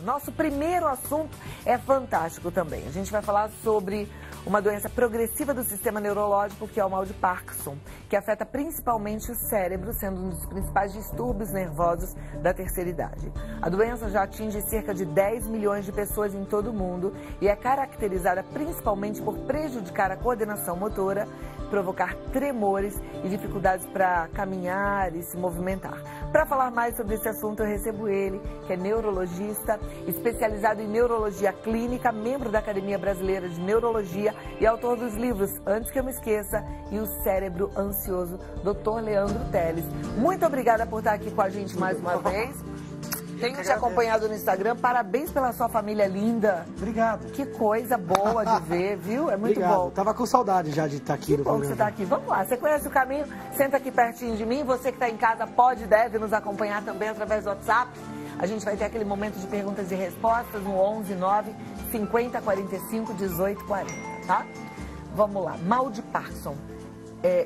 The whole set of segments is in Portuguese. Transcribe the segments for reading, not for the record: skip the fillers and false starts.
Nosso primeiro assunto é fantástico também. A gente vai falar sobre uma doença progressiva do sistema neurológico, que é o mal de Parkinson, que afeta principalmente o cérebro, sendo um dos principais distúrbios nervosos da terceira idade. A doença já atinge cerca de 10 milhões de pessoas em todo o mundo e é caracterizada principalmente por prejudicar a coordenação motora, provocar tremores e dificuldades para caminhar e se movimentar. Para falar mais sobre esse assunto, eu recebo ele, que é neurologista, especializado em neurologia clínica, membro da Academia Brasileira de Neurologia e autor dos livros Antes que eu me esqueça e O Cérebro Ansioso, Dr. Leandro Teles. Muito obrigada por estar aqui com a gente mais uma vez. Tenho te acompanhado no Instagram. Parabéns pela sua família linda. Obrigado. Que coisa boa de ver, viu? É muito Obrigado. bom. Tava com saudade já de estar aqui. Que bom que você está aqui. Vamos lá, você conhece o caminho? Senta aqui pertinho de mim. Você que está em casa pode e deve nos acompanhar também através do WhatsApp. A gente vai ter aquele momento de perguntas e respostas no 11 9 50 45 18 40, tá? Vamos lá. Mal de Parkinson.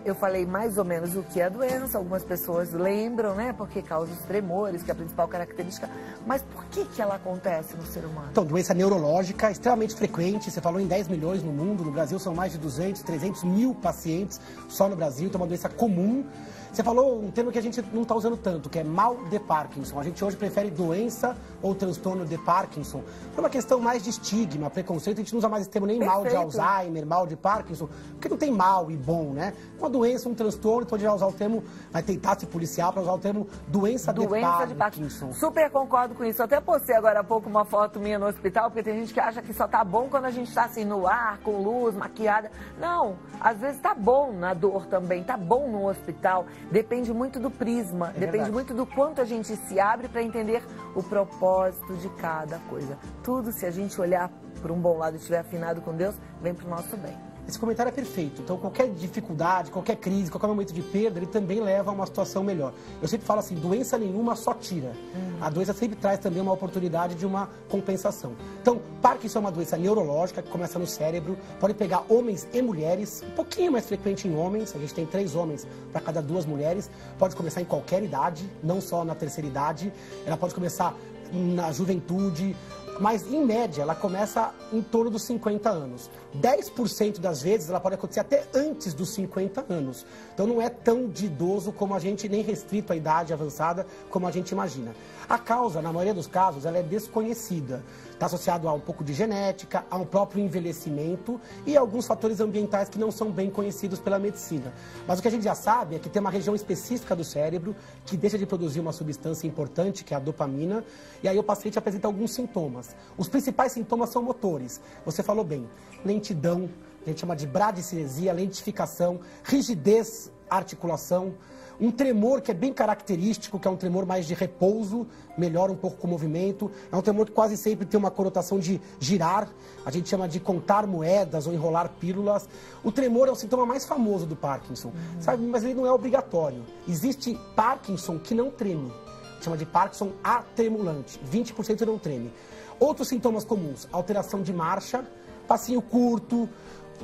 Eu falei mais ou menos o que é a doença, algumas pessoas lembram, né? Porque causa os tremores, que é a principal característica. Mas por que ela acontece no ser humano? Então, doença neurológica, extremamente frequente. Você falou em 10 milhões no mundo. No Brasil são mais de 200, 300 mil pacientes só no Brasil. Então, é uma doença comum. Você falou um termo que a gente não está usando tanto, que é mal de Parkinson. A gente hoje prefere doença ou transtorno de Parkinson. Por uma questão mais de estigma, preconceito, a gente não usa mais esse termo nem mal de Alzheimer, mal de Parkinson, porque não tem mal e bom, né? Uma doença, um transtorno, então a gente vai usar o termo, vai tentar se policiar para usar o termo doença de Parkinson. Super concordo com isso. Eu até postei agora há pouco uma foto minha no hospital, porque tem gente que acha que só tá bom quando a gente está assim no ar, com luz, maquiada. Não, às vezes tá bom na dor também, tá bom no hospital. Depende muito do prisma, depende muito do quanto a gente se abre para entender o propósito de cada coisa. Tudo, se a gente olhar por um bom lado e estiver afinado com Deus, vem pro nosso bem. Esse comentário é perfeito. Então, qualquer dificuldade, qualquer crise, qualquer momento de perda, ele também leva a uma situação melhor. Eu sempre falo assim, doença nenhuma só tira. A doença sempre traz também uma oportunidade de uma compensação. Então, Parkinson é uma doença neurológica que começa no cérebro, pode pegar homens e mulheres, um pouquinho mais frequente em homens, a gente tem 3 homens para cada 2 mulheres, pode começar em qualquer idade, não só na terceira idade, ela pode começar na juventude, mas, em média, ela começa em torno dos 50 anos. 10% das vezes ela pode acontecer até antes dos 50 anos. Então, não é tão de idoso como a gente, nem restrito à idade avançada como a gente imagina. A causa, na maioria dos casos, ela é desconhecida. Está associado a um pouco de genética, a um próprio envelhecimento e a alguns fatores ambientais que não são bem conhecidos pela medicina. Mas o que a gente já sabe é que tem uma região específica do cérebro que deixa de produzir uma substância importante, que é a dopamina, e aí o paciente apresenta alguns sintomas. Os principais sintomas são motores. Você falou bem, lentidão, a gente chama de bradicinesia, lentificação, rigidez, articulação, um tremor que é bem característico, que é um tremor mais de repouso, melhora um pouco com o movimento. É um tremor que quase sempre tem uma conotação de girar, a gente chama de contar moedas ou enrolar pílulas. O tremor é o sintoma mais famoso do Parkinson, sabe? Mas ele não é obrigatório. Existe Parkinson que não treme, chama de Parkinson atremulante, 20% não treme. Outros sintomas comuns, alteração de marcha, passinho curto,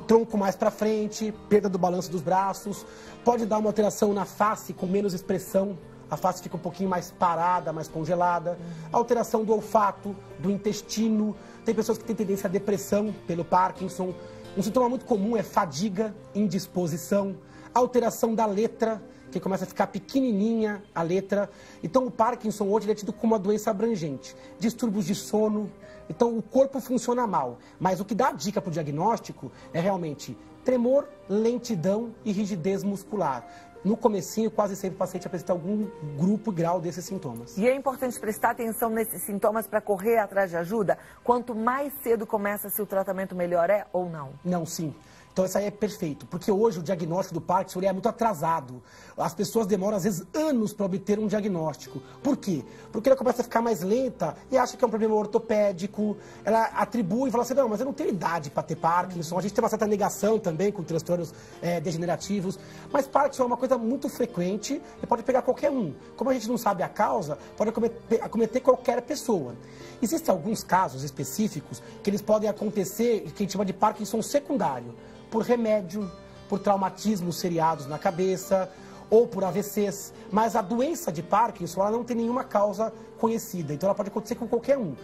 tronco mais para frente, perda do balanço dos braços, pode dar uma alteração na face com menos expressão, a face fica um pouquinho mais parada, mais congelada, alteração do olfato, do intestino, tem pessoas que têm tendência à depressão pelo Parkinson, um sintoma muito comum é fadiga, indisposição, alteração da letra, que começa a ficar pequenininha a letra. Então o Parkinson hoje é tido como uma doença abrangente, distúrbios de sono. Então o corpo funciona mal, mas o que dá a dica para o diagnóstico é realmente tremor, lentidão e rigidez muscular. No comecinho, quase sempre o paciente apresenta algum grupo e grau desses sintomas. E é importante prestar atenção nesses sintomas para correr atrás de ajuda? Quanto mais cedo começa, se o tratamento melhor é ou não? Não, sim. Então isso aí é perfeito, porque hoje o diagnóstico do Parkinson é muito atrasado. As pessoas demoram às vezes anos para obter um diagnóstico. Por quê? Porque ela começa a ficar mais lenta e acha que é um problema ortopédico, ela atribui e fala assim, não, mas eu não tenho idade para ter Parkinson. A gente tem uma certa negação também com transtornos degenerativos, mas Parkinson é uma coisa muito frequente e pode pegar qualquer um. Como a gente não sabe a causa, pode acometer qualquer pessoa. Existem alguns casos específicos que eles podem acontecer, que a gente chama de Parkinson secundário, por remédio, por traumatismos seriados na cabeça ou por AVCs. Mas a doença de Parkinson ela não tem nenhuma causa conhecida, então ela pode acontecer com qualquer um.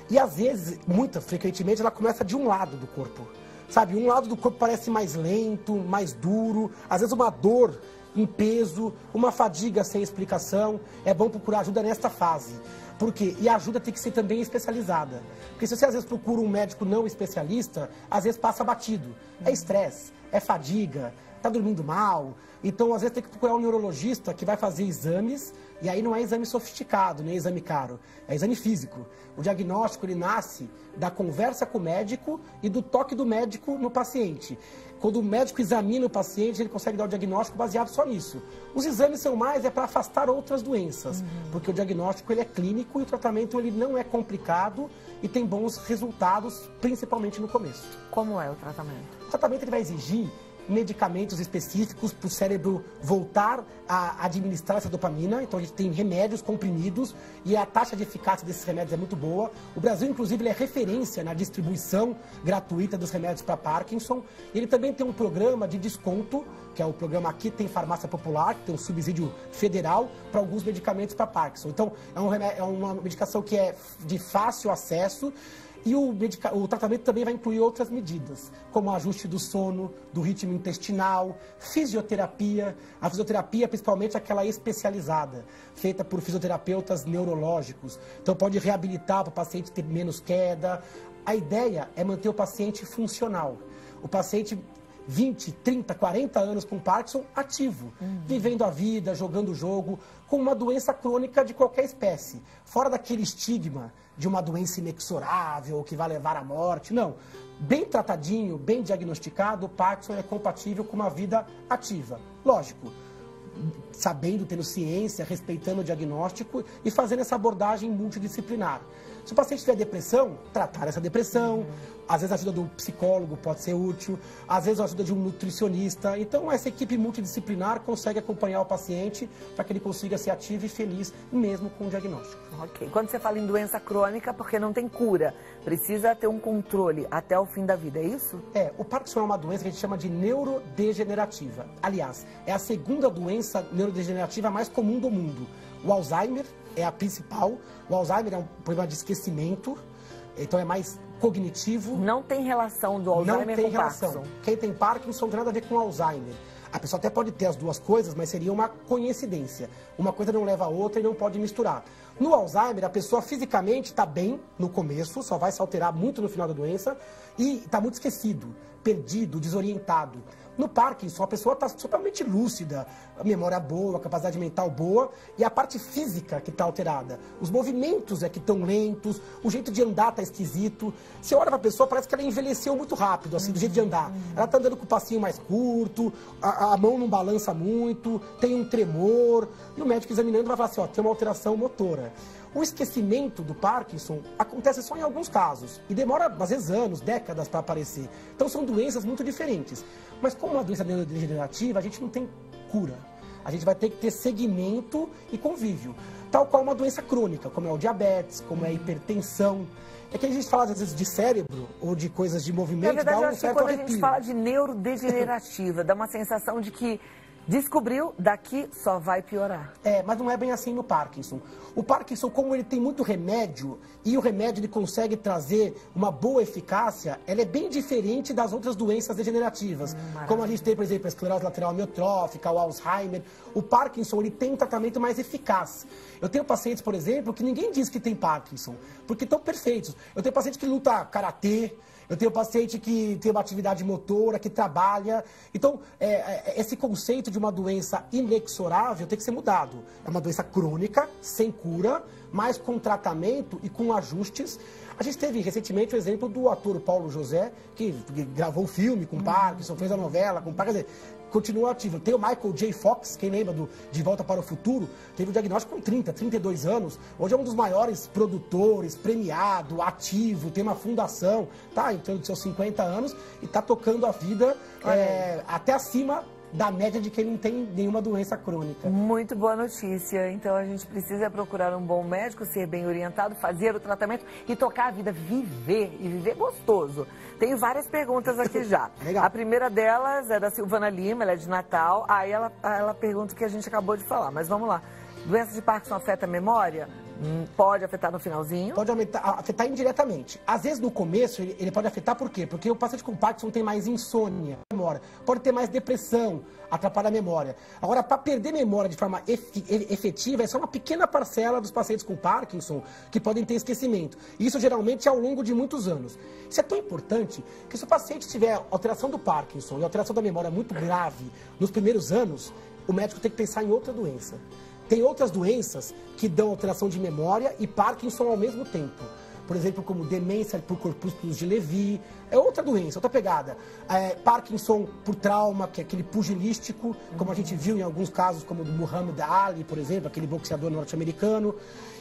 E às vezes, muito frequentemente, ela começa de um lado do corpo. Sabe, um lado do corpo parece mais lento, mais duro, às vezes uma dor em peso, uma fadiga sem explicação. É bom procurar ajuda nesta fase. Por quê? E a ajuda tem que ser também especializada. Porque se você às vezes procura um médico não especialista, às vezes passa batido. É estresse, é fadiga, está dormindo mal. Então, às vezes tem que procurar um neurologista que vai fazer exames, e aí não é exame sofisticado, nem exame caro, é exame físico. O diagnóstico, ele nasce da conversa com o médico e do toque do médico no paciente. Quando o médico examina o paciente, ele consegue dar o diagnóstico baseado só nisso. Os exames são mais para afastar outras doenças, porque o diagnóstico ele é clínico e o tratamento ele não é complicado e tem bons resultados, principalmente no começo. Como é o tratamento? O tratamento ele vai exigir medicamentos específicos para o cérebro voltar a administrar essa dopamina. Então a gente tem remédios comprimidos e a taxa de eficácia desses remédios é muito boa. O Brasil, inclusive, ele é referência na distribuição gratuita dos remédios para Parkinson. Ele também tem um programa de desconto, que é o programa Aqui Tem Farmácia Popular, que tem um subsídio federal para alguns medicamentos para Parkinson. Então é uma medicação que é de fácil acesso. E o tratamento também vai incluir outras medidas, como o ajuste do sono, do ritmo intestinal, fisioterapia. A fisioterapia, principalmente aquela especializada, feita por fisioterapeutas neurológicos. Então pode reabilitar para o paciente ter menos queda. A ideia é manter o paciente funcional. O paciente 20, 30, 40 anos com Parkinson ativo, vivendo a vida, jogando o jogo, com uma doença crônica de qualquer espécie. Fora daquele estigma de uma doença inexorável que vai levar à morte. Não. Bem tratadinho, bem diagnosticado, o Parkinson é compatível com uma vida ativa. Lógico, sabendo, tendo ciência, respeitando o diagnóstico e fazendo essa abordagem multidisciplinar. Se o paciente tiver depressão, tratar essa depressão. Às vezes a ajuda do psicólogo pode ser útil, às vezes a ajuda de um nutricionista. Então essa equipe multidisciplinar consegue acompanhar o paciente para que ele consiga ser ativo e feliz, mesmo com o diagnóstico. Ok. Quando você fala em doença crônica, porque não tem cura, precisa ter um controle até o fim da vida, é isso? O Parkinson é uma doença que a gente chama de neurodegenerativa. Aliás, é a segunda doença neurodegenerativa mais comum do mundo. O Alzheimer é a principal. O Alzheimer é um problema de esquecimento, então é mais cognitivo. Não tem relação do Alzheimer com Parkinson. Quem tem Parkinson não tem nada a ver com Alzheimer. A pessoa até pode ter as duas coisas, mas seria uma coincidência. Uma coisa não leva a outra e não pode misturar. No Alzheimer, a pessoa fisicamente está bem no começo, só vai se alterar muito no final da doença, e está muito esquecido, perdido, desorientado. No Parkinson, a pessoa está totalmente lúcida, a memória boa, a capacidade mental boa, e a parte física que está alterada. Os movimentos é que estão lentos, o jeito de andar está esquisito. Você olha para a pessoa, parece que ela envelheceu muito rápido, assim, do jeito de andar. Ela está andando com o passinho mais curto, a mão não balança muito, tem um tremor. E o médico examinando vai falar assim, ó, tem uma alteração motora. O esquecimento do Parkinson acontece só em alguns casos e demora, às vezes, anos, décadas para aparecer. Então são doenças muito diferentes. Mas como uma doença neurodegenerativa, a gente não tem cura. A gente vai ter que ter segmento e convívio. Tal qual uma doença crônica, como é o diabetes, como é a hipertensão. É que a gente fala, às vezes, de cérebro ou de coisas de movimento, na verdade, dá eu um acho certo que quando arrepio. a gente fala de neurodegenerativa, dá uma sensação de que descobriu, daqui só vai piorar. Mas não é bem assim no Parkinson. O Parkinson, como ele tem muito remédio, e o remédio ele consegue trazer uma boa eficácia, ela é bem diferente das outras doenças degenerativas. Como a gente tem, por exemplo, a esclerose lateral amiotrófica, o Alzheimer. O Parkinson, ele tem um tratamento mais eficaz. Eu tenho pacientes, por exemplo, que ninguém diz que tem Parkinson, porque estão perfeitos. Eu tenho paciente que luta karatê, eu tenho paciente que tem uma atividade motora, que trabalha. Então, esse conceito de uma doença inexorável tem que ser mudado. É uma doença crônica, sem cura, mas com tratamento e com ajustes. A gente teve recentemente o exemplo do ator Paulo José, que gravou um filme com Parkinson, fez a novela com Parkinson. Quer dizer, continua ativo. Tem o Michael J. Fox, quem lembra do De Volta para o Futuro, teve o diagnóstico com 30, 32 anos. Hoje é um dos maiores produtores, premiado, ativo, tem uma fundação, tá entrando dos seus 50 anos e está tocando a vida até acima da média de quem não tem nenhuma doença crônica. Muito boa notícia. Então a gente precisa procurar um bom médico, ser bem orientado, fazer o tratamento e tocar a vida, viver e viver gostoso. Tenho várias perguntas aqui já. Legal. A primeira delas é da Silvana Lima, ela é de Natal. Aí ela pergunta o que a gente acabou de falar, mas vamos lá. Doença de Parkinson afeta a memória? Pode afetar no finalzinho? Pode afetar indiretamente. Às vezes, no começo, ele pode afetar por quê? Porque o paciente com Parkinson tem mais insônia, memória, pode ter mais depressão, atrapalha a memória. Agora, para perder memória de forma efetiva, é só uma pequena parcela dos pacientes com Parkinson que podem ter esquecimento. Isso, geralmente, é ao longo de muitos anos. Isso é tão importante que se o paciente tiver alteração do Parkinson e alteração da memória muito grave nos primeiros anos, o médico tem que pensar em outra doença. Tem outras doenças que dão alteração de memória e Parkinson ao mesmo tempo. Por exemplo, como demência por corpúsculos de Levy, é outra doença, outra pegada. Parkinson por trauma, que é aquele pugilístico, como a gente viu em alguns casos, como o do Muhammad Ali, por exemplo, aquele boxeador norte-americano.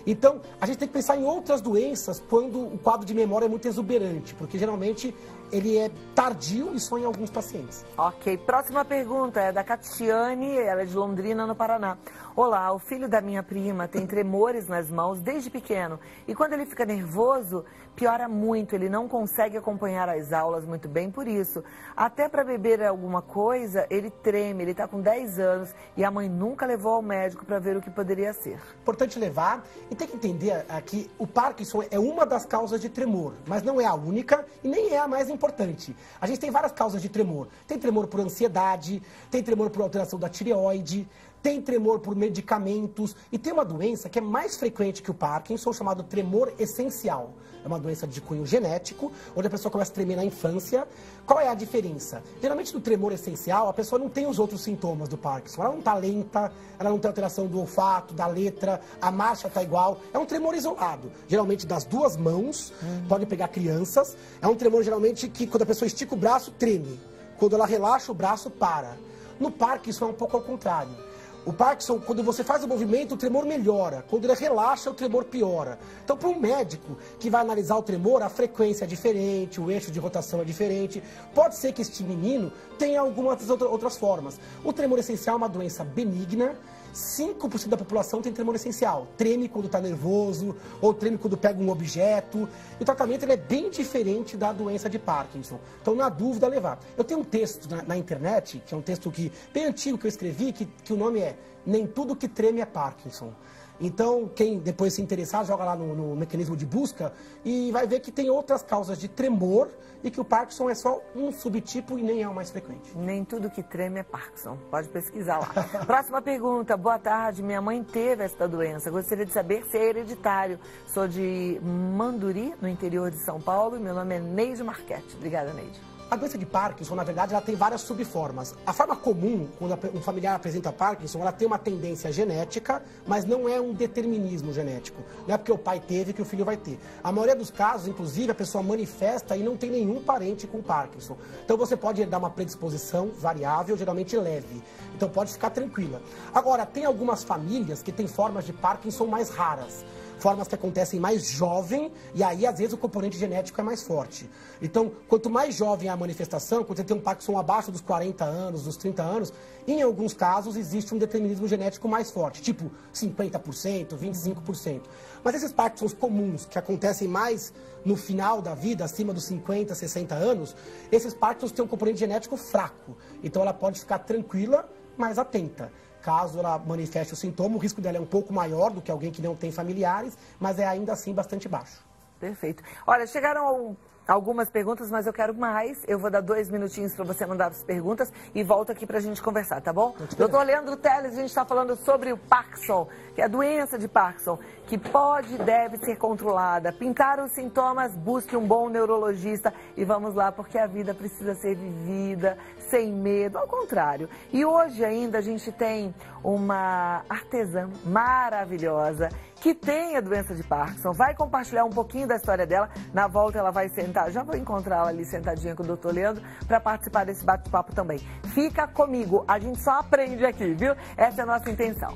Então, a gente tem que pensar em outras doenças quando o quadro de memória é muito exuberante, porque geralmente ele é tardio e só em alguns pacientes. Ok, próxima pergunta é da Catiane, ela é de Londrina, no Paraná. Olá, o filho da minha prima tem tremores nas mãos desde pequeno e quando ele fica nervoso, piora muito, ele não consegue acompanhar as aulas muito bem por isso. Até para beber alguma coisa, ele treme, ele está com 10 anos e a mãe nunca levou ao médico para ver o que poderia ser. Importante levar e tem que entender que o Parkinson é uma das causas de tremor, mas não é a única e nem é a mais importante. A gente tem várias causas de tremor. Tem tremor por ansiedade, tem tremor por alteração da tireoide, tem tremor por medicamentos e tem uma doença que é mais frequente que o Parkinson, chamado tremor essencial. É uma doença de cunho genético, onde a pessoa começa a tremer na infância. Qual é a diferença? Geralmente no tremor essencial, a pessoa não tem os outros sintomas do Parkinson. Ela não está lenta, ela não tem alteração do olfato, da letra, a marcha está igual. É um tremor isolado, geralmente das duas mãos, pode pegar crianças. É um tremor geralmente que quando a pessoa estica o braço, treme. Quando ela relaxa, o braço para. No Parkinson é um pouco ao contrário. O Parkinson, quando você faz o movimento, o tremor melhora. Quando ele relaxa, o tremor piora. Então, para um médico que vai analisar o tremor, a frequência é diferente, o eixo de rotação é diferente. Pode ser que este menino tenha algumas outras formas. O tremor essencial é uma doença benigna. 5% da população tem tremor essencial. Treme quando está nervoso, ou treme quando pega um objeto. E o tratamento ele é bem diferente da doença de Parkinson. Então, na dúvida, levar. Eu tenho um texto na internet, que é um texto bem antigo que eu escrevi, que o nome é Nem Tudo Que Treme é Parkinson. Então, quem depois se interessar, joga lá no mecanismo de busca e vai ver que tem outras causas de tremor e que o Parkinson é só um subtipo e nem é o mais frequente. Nem tudo que treme é Parkinson. Pode pesquisar lá. Próxima pergunta. Boa tarde. Minha mãe teve esta doença. Gostaria de saber se é hereditário. Sou de Manduri, no interior de São Paulo, e meu nome é Neide Marchetti. Obrigada, Neide. A doença de Parkinson, na verdade, ela tem várias subformas. A forma comum, quando um familiar apresenta Parkinson, ela tem uma tendência genética, mas não é um determinismo genético. Não é porque o pai teve que o filho vai ter. A maioria dos casos, inclusive, a pessoa manifesta e não tem nenhum parente com Parkinson. Então você pode dar uma predisposição variável, geralmente leve. Então pode ficar tranquila. Agora, tem algumas famílias que têm formas de Parkinson mais raras. Formas que acontecem mais jovem, e aí, às vezes, o componente genético é mais forte. Então, quanto mais jovem é a manifestação, quando você tem um Parkinson abaixo dos 40 anos, dos 30 anos, em alguns casos, existe um determinismo genético mais forte, tipo 50%, 25%. Mas esses Parkinsons comuns, que acontecem mais no final da vida, acima dos 50, 60 anos, esses Parkinsons têm um componente genético fraco. Então, ela pode ficar tranquila, mas atenta. Caso ela manifeste o sintoma, o risco dela é um pouco maior do que alguém que não tem familiares, mas é ainda assim bastante baixo. Perfeito. Olha, chegaram algumas perguntas, mas eu quero mais. Eu vou dar 2 minutinhos para você mandar as perguntas e volto aqui para a gente conversar, tá bom? Doutor Leandro Teles, a gente está falando sobre o Parkinson, que é a doença de Parkinson, que pode e deve ser controlada. Pintar os sintomas, busque um bom neurologista e vamos lá, porque a vida precisa ser vivida sem medo, ao contrário. E hoje ainda a gente tem uma artesã maravilhosa que tem a doença de Parkinson, vai compartilhar um pouquinho da história dela. Na volta ela vai sentar, já vou encontrá-la ali sentadinha com o doutor Leandro para participar desse bate-papo também. Fica comigo, a gente só aprende aqui, viu? Essa é a nossa intenção.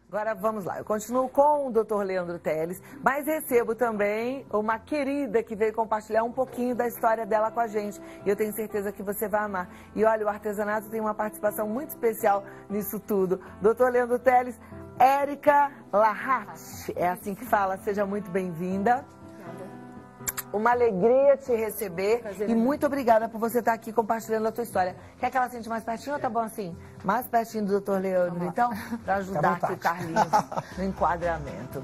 Agora vamos lá, eu continuo com o doutor Leandro Teles, mas recebo também uma querida que veio compartilhar um pouquinho da história dela com a gente. E eu tenho certeza que você vai amar. E olha, o artesanato tem uma participação muito especial nisso tudo. Doutor Leandro Teles, Érica Lahat, é assim que fala, seja muito bem-vinda. Uma alegria te receber. Prazer, e muito obrigada por você estar aqui compartilhando a tua história. Quer que ela sente mais pertinho ou tá bom assim? Mais pertinho do doutor Leandro, então, para ajudar aqui o Carlinhos no enquadramento.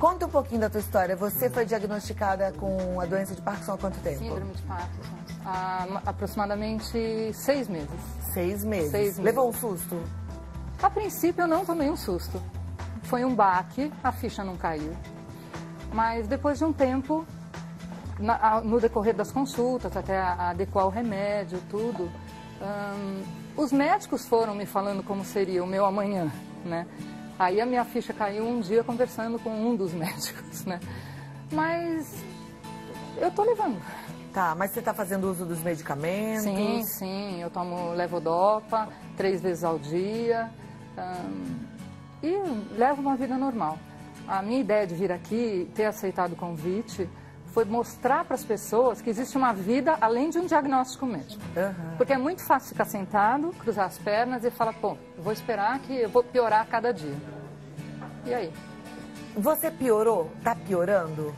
Conta um pouquinho da tua história. Você foi diagnosticada com a doença de Parkinson há quanto tempo? Síndrome de Parkinson. Há aproximadamente 6 meses. 6 meses. 6 meses. Levou um susto? A princípio eu não tomei um susto. Foi um baque, a ficha não caiu. Mas depois de um tempo, no decorrer das consultas, até adequar o remédio, tudo, os médicos foram me falando como seria o meu amanhã, né? Aí a minha ficha caiu um dia conversando com um dos médicos, né? Mas eu tô levando. Tá, mas você tá fazendo uso dos medicamentos? Sim, sim. Eu tomo levodopa 3 vezes ao dia e levo uma vida normal. A minha ideia de vir aqui, ter aceitado o convite, foi mostrar para as pessoas que existe uma vida além de um diagnóstico médico. Uhum. Porque é muito fácil ficar sentado, cruzar as pernas e falar, pô, eu vou esperar que eu vou piorar a cada dia. E aí? Você piorou? Tá piorando?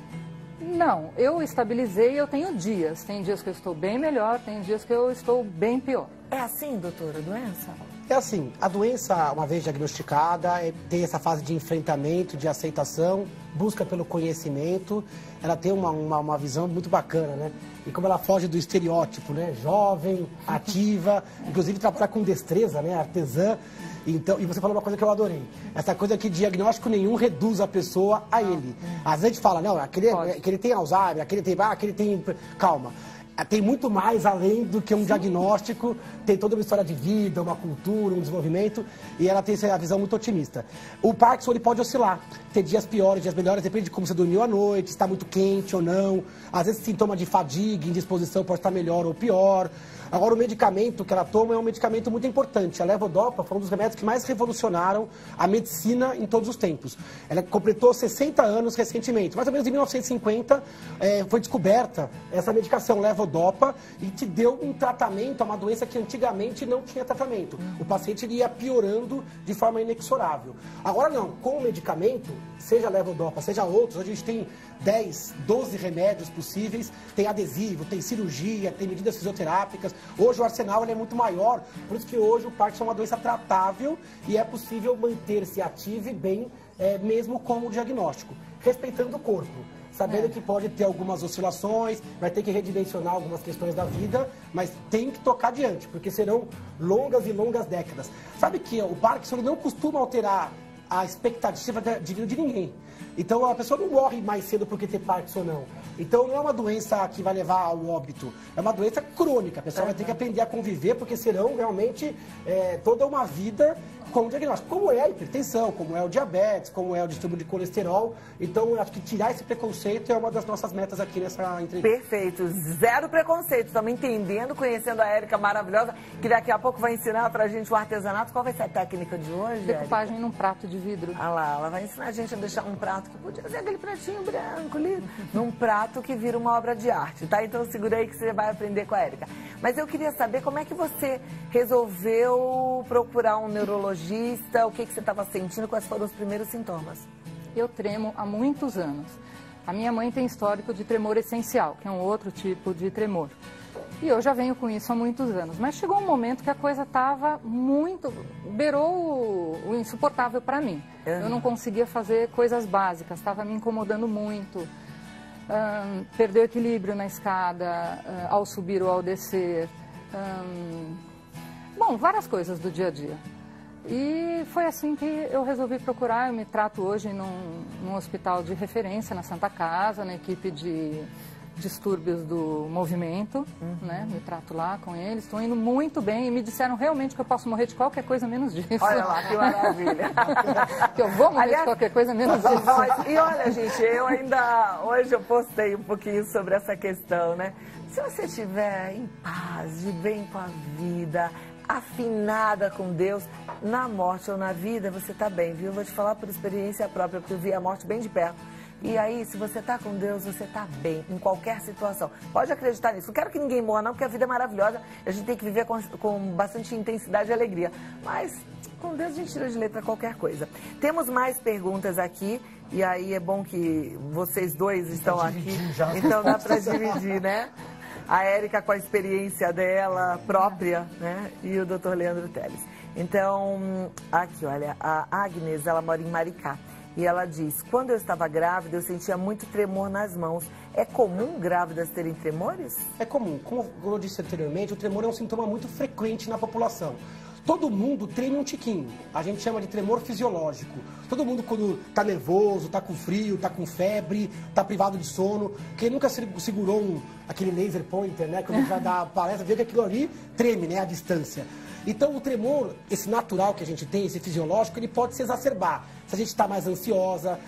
Não, eu estabilizei, eu tenho dias. Tem dias que eu estou bem melhor, tem dias que eu estou bem pior. É assim, doutora, a doença? É assim, a doença, uma vez diagnosticada, tem essa fase de enfrentamento, de aceitação, busca pelo conhecimento, ela tem uma visão muito bacana, né? E como ela foge do estereótipo, né? Jovem, ativa, inclusive trabalha com destreza, né? Artesã. Então, e você falou uma coisa que eu adorei. Essa coisa que diagnóstico nenhum reduz a pessoa a ele. Às vezes a gente fala, não, aquele tem Alzheimer, aquele tem... Calma. Tem muito mais além do que um diagnóstico, tem toda uma história de vida, uma cultura, um desenvolvimento, e ela tem essa visão muito otimista. O Parkinson ele pode oscilar, ter dias piores, dias melhores, depende de como você dormiu à noite, se está muito quente ou não. Às vezes sintoma de fadiga, indisposição pode estar melhor ou pior. Agora, o medicamento que ela toma é um medicamento muito importante. A levodopa foi um dos remédios que mais revolucionaram a medicina em todos os tempos. Ela completou 60 anos recentemente. Mais ou menos em 1950 foi descoberta essa medicação levodopa e te deu um tratamento a uma doença que antigamente não tinha tratamento. O paciente ia piorando de forma inexorável. Agora não, com o medicamento, seja levodopa, seja outros, hoje a gente tem 10, 12 remédios possíveis, tem adesivo, tem cirurgia, tem medidas fisioterápicas. Hoje o arsenal ele é muito maior, por isso que hoje o Parkinson é uma doença tratável e é possível manter-se ativo e bem, mesmo com o diagnóstico, respeitando o corpo. Sabendo que pode ter algumas oscilações, vai ter que redimensionar algumas questões da vida, mas tem que tocar adiante, porque serão longas e longas décadas. Sabe que o Parkinson não costuma alterar a expectativa de vida de ninguém. Então, a pessoa não morre mais cedo porque tem Parkinson, não. Então, não é uma doença que vai levar ao óbito. É uma doença crônica. A pessoa vai ter que aprender a conviver, porque serão realmente toda uma vida com o diagnóstico. Como é a hipertensão, como é o diabetes, como é o distúrbio de colesterol. Então, eu acho que tirar esse preconceito é uma das nossas metas aqui nessa entrevista. Perfeito. Zero preconceito. Estamos entendendo, conhecendo a Érica maravilhosa, que daqui a pouco vai ensinar pra gente o artesanato. Qual vai ser a técnica de hoje, Decupagem num prato de vidro. Ah lá, ela vai ensinar a gente a deixar um prato que podia ser aquele pratinho branco ali, num prato que vira uma obra de arte, tá? Então segura aí que você vai aprender com a Érica. Mas eu queria saber como é que você resolveu procurar um neurologista, o que você estava sentindo, quais foram os primeiros sintomas? Eu tremo há muitos anos. A minha mãe tem histórico de tremor essencial, que é um outro tipo de tremor. E eu já venho com isso há muitos anos. Mas chegou um momento que a coisa estava beirou o insuportável para mim. Eu não conseguia fazer coisas básicas, estava me incomodando muito. Perder o equilíbrio na escada, ao subir ou ao descer. Bom, várias coisas do dia a dia. E foi assim que eu resolvi procurar. Eu me trato hoje num hospital de referência na Santa Casa, na equipe de distúrbios do movimento, né? Me trato lá com eles, estou indo muito bem e me disseram realmente que eu posso morrer de qualquer coisa menos disso. Olha lá, que maravilha. Que eu vou morrer de qualquer coisa menos disso. E olha, gente, hoje eu postei um pouquinho sobre essa questão, né? Se você estiver em paz, de bem com a vida, afinada com Deus, na morte ou na vida, você está bem, viu? Vou te falar por experiência própria, porque eu vi a morte bem de perto. E aí, se você está com Deus, você está bem, em qualquer situação. Pode acreditar nisso. Não quero que ninguém morra, não, porque a vida é maravilhosa. A gente tem que viver com bastante intensidade e alegria. Mas, com Deus, a gente tira de letra qualquer coisa. Temos mais perguntas aqui. E aí, é bom que vocês dois estão aqui. Então, dá para dividir, né? A Érica com a experiência dela própria, né? E o Dr. Leandro Teles. Então, aqui, olha, a Agnes, ela mora em Maricá. E ela diz, quando eu estava grávida, eu sentia muito tremor nas mãos. É comum grávidas terem tremores? É comum. Como eu disse anteriormente, o tremor é um sintoma muito frequente na população. Todo mundo treme um tiquinho. A gente chama de tremor fisiológico. Todo mundo, quando tá nervoso, tá com frio, tá com febre, tá privado de sono. Quem nunca segurou aquele laser pointer, né? Quando a gente vai dar palestra, vê que aquilo ali treme, né? A distância. Então, o tremor, esse natural que a gente tem, esse fisiológico, ele pode se exacerbar. Se a gente está mais ansiosa,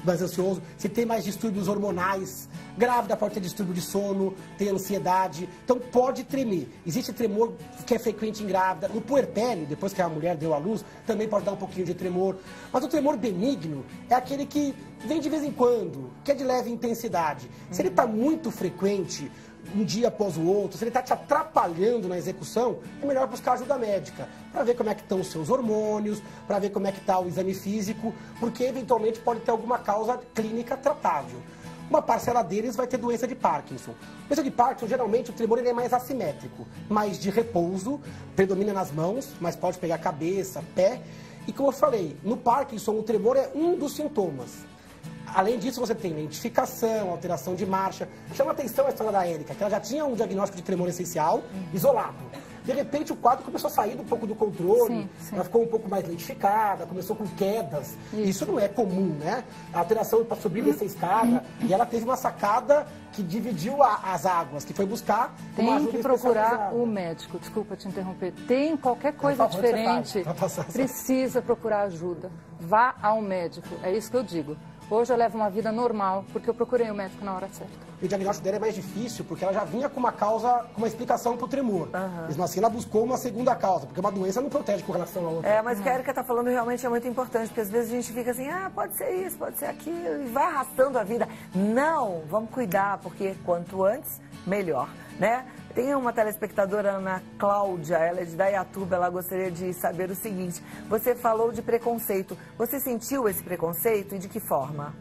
mais ansioso, se tem mais distúrbios hormonais, grávida pode ter distúrbio de sono, ter ansiedade. Então, pode tremer. Existe tremor que é frequente em grávida. No puerpério, depois que a mulher deu à luz, também pode dar um pouquinho de tremor. Mas o tremor benigno é aquele que vem de vez em quando, que é de leve intensidade. Se ele está muito frequente, um dia após o outro, se ele está te atrapalhando na execução, é melhor buscar ajuda médica, para ver como é que estão os seus hormônios, para ver como é que está o exame físico, porque eventualmente pode ter alguma causa clínica tratável. Uma parcela deles vai ter doença de Parkinson. Doença de Parkinson, geralmente, o tremor ele é mais assimétrico, mais de repouso, predomina nas mãos, mas pode pegar cabeça, pé. E como eu falei, no Parkinson, o tremor é um dos sintomas. Além disso, você tem lentificação, alteração de marcha. Chama atenção a história da Érica, que ela já tinha um diagnóstico de tremor essencial, isolado. De repente, o quadro começou a sair um pouco do controle, ela ficou um pouco mais lentificada, começou com quedas. Isso não é comum, né? A alteração para subir dessa escada, e ela teve uma sacada que dividiu as águas, que foi buscar uma ajuda Tem que procurar o médico, desculpa te interromper. Tem qualquer coisa diferente, precisa procurar ajuda. Vá ao médico, é isso que eu digo. Hoje eu levo uma vida normal, porque eu procurei o médico na hora certa. E o diagnóstico dela é mais difícil, porque ela já vinha com uma causa, com uma explicação para o tremor. Mesmo assim, ela buscou uma segunda causa, porque uma doença não protege com relação a outra. É, mas o que a Érica está falando realmente é muito importante, porque às vezes a gente fica assim, pode ser isso, pode ser aquilo, e vai arrastando a vida. Não, vamos cuidar, porque quanto antes, melhor, né? Tem uma telespectadora, Ana Cláudia, ela é de Dayatuba, ela gostaria de saber o seguinte, você falou de preconceito, você sentiu esse preconceito e de que forma?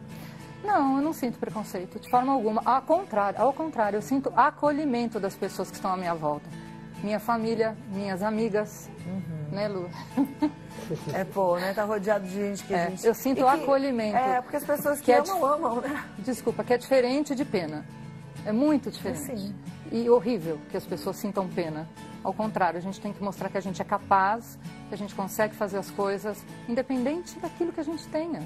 Não, eu não sinto preconceito, de forma alguma. Ao contrário, eu sinto acolhimento das pessoas que estão à minha volta. Minha família, minhas amigas, né, Lu? Né? Tá rodeado de gente que a gente... Eu sinto acolhimento. Porque as pessoas que amam, né? Desculpa, que é diferente de pena. É muito diferente. Sim. E horrível que as pessoas sintam pena. Ao contrário, a gente tem que mostrar que a gente é capaz, que a gente consegue fazer as coisas, independente daquilo que a gente tenha.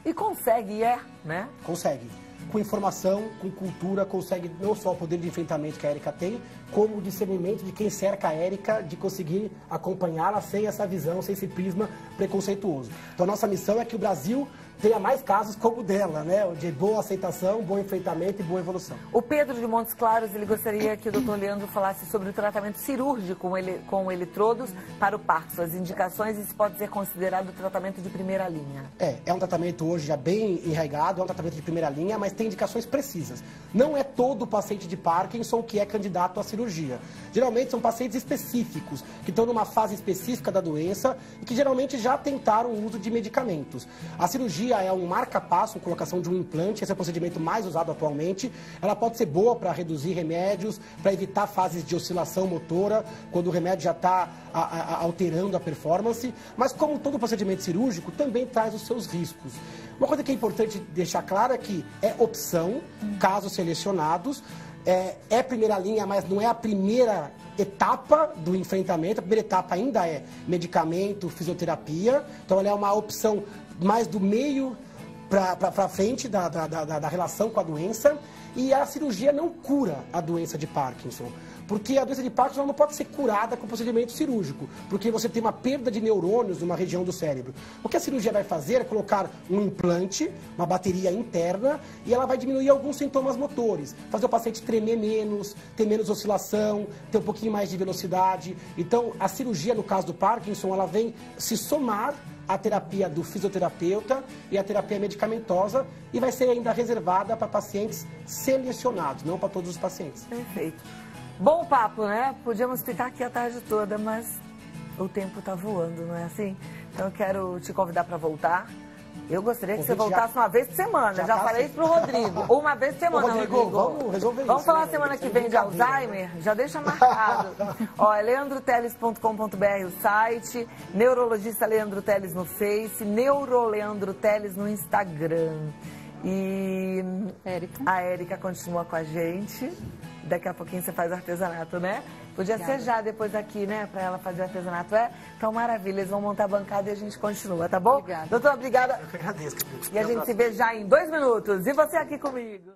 E consegue, né? Consegue. Com informação, com cultura, consegue não só o poder de enfrentamento que a Érica tem, como o discernimento de quem cerca a Érica, de conseguir acompanhá-la sem essa visão, sem esse prisma preconceituoso. Então a nossa missão é que o Brasil tenha mais casos como o dela, né? De boa aceitação, bom enfrentamento e boa evolução. O Pedro de Montes Claros, ele gostaria que o doutor Leandro falasse sobre o tratamento cirúrgico com eletrodos para o Parkinson, as indicações e se pode ser considerado tratamento de primeira linha. É um tratamento hoje já bem enraizado, é um tratamento de primeira linha, mas tem indicações precisas. Não é todo paciente de Parkinson que é candidato à cirurgia. Geralmente são pacientes específicos, que estão numa fase específica da doença e que geralmente já tentaram o uso de medicamentos. A cirurgia é um marca-passo, a colocação de um implante, esse é o procedimento mais usado atualmente. Ela pode ser boa para reduzir remédios, para evitar fases de oscilação motora, quando o remédio já está alterando a performance, mas como todo procedimento cirúrgico, também traz os seus riscos. Uma coisa que é importante deixar clara é que é opção, casos selecionados, é primeira linha, mas não é a primeira etapa do enfrentamento. A primeira etapa ainda é medicamento, fisioterapia, então ela é uma opção mais do meio para frente da relação com a doença, e a cirurgia não cura a doença de Parkinson, porque a doença de Parkinson não pode ser curada com procedimento cirúrgico, porque você tem uma perda de neurônios numa região do cérebro. O que a cirurgia vai fazer é colocar um implante, uma bateria interna, e ela vai diminuir alguns sintomas motores, fazer o paciente tremer menos, ter menos oscilação, ter um pouquinho mais de velocidade. Então, a cirurgia, no caso do Parkinson, ela vem se somar a terapia do fisioterapeuta e a terapia medicamentosa, e vai ser ainda reservada para pacientes selecionados, não para todos os pacientes. Perfeito. Bom papo, né? Podíamos ficar aqui a tarde toda, mas o tempo está voando, não é assim? Então eu quero te convidar para voltar, Eu gostaria que O você convite voltasse uma vez por semana. Já tá falei isso pro Rodrigo. Ou uma vez por semana, Rodrigo, vamos resolver Vamos isso, falar né? semana que Sem vem de brincadeira, Alzheimer? Já deixa marcado. Ó, é leandroteles.com.br o site, neurologista Leandro Teles no Face, Neuroleandro Teles no Instagram. E a Érica continua com a gente. Daqui a pouquinho você faz artesanato, né? Podia ser já depois aqui, né? Pra ela fazer artesanato. Então, maravilha. Eles vão montar a bancada e a gente continua, tá bom? Obrigada. Doutora, obrigada. Eu que agradeço. E a gente se vê já em 2 minutos. E você aqui comigo.